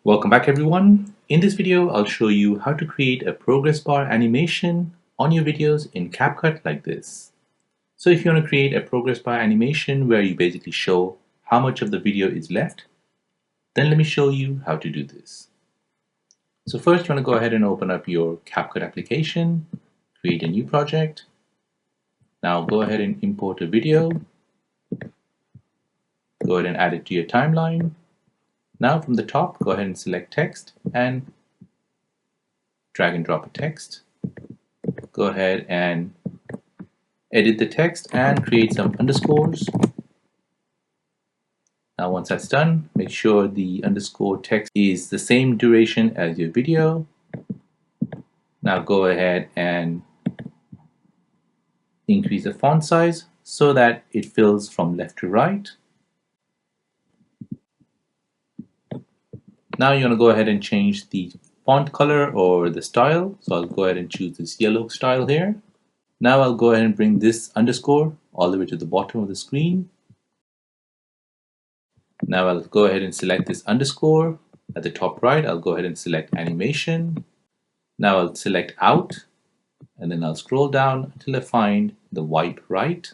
Welcome back everyone. In this video, I'll show you how to create a progress bar animation on your videos in Capcut like this. So if you want to create a progress bar animation where you basically show how much of the video is left, then let me show you how to do this. So first you want to go ahead and open up your Capcut application, create a new project. Now go ahead and import a video. Go ahead and add it to your timeline. Now from the top, go ahead and select text and drag and drop a text. Go ahead and edit the text and create some underscores. Now once that's done, make sure the underscore text is the same duration as your video. Now go ahead and increase the font size so that it fills from left to right. Now you want to go ahead and change the font color or the style. So I'll go ahead and choose this yellow style here. Now I'll go ahead and bring this underscore all the way to the bottom of the screen. Now I'll go ahead and select this underscore. At the top right, I'll go ahead and select animation. Now I'll select out, and then I'll scroll down until I find the wipe right,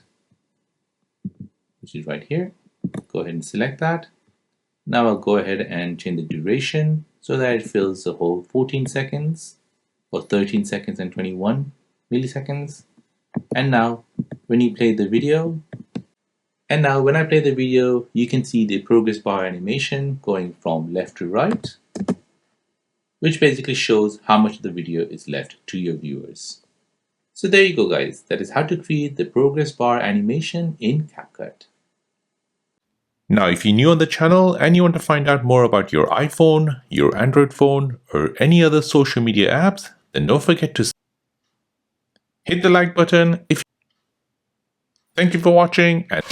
which is right here. Go ahead and select that. Now I'll go ahead and change the duration so that it fills the whole 14 seconds or 13 seconds and 21 milliseconds. And now when I play the video, you can see the progress bar animation going from left to right, which basically shows how much of the video is left to your viewers. So there you go guys, that is how to create the progress bar animation in Capcut. Now, if you're new on the channel and you want to find out more about your iPhone, your Android phone, or any other social media apps, then don't forget to hit the like button. Thank you for watching. And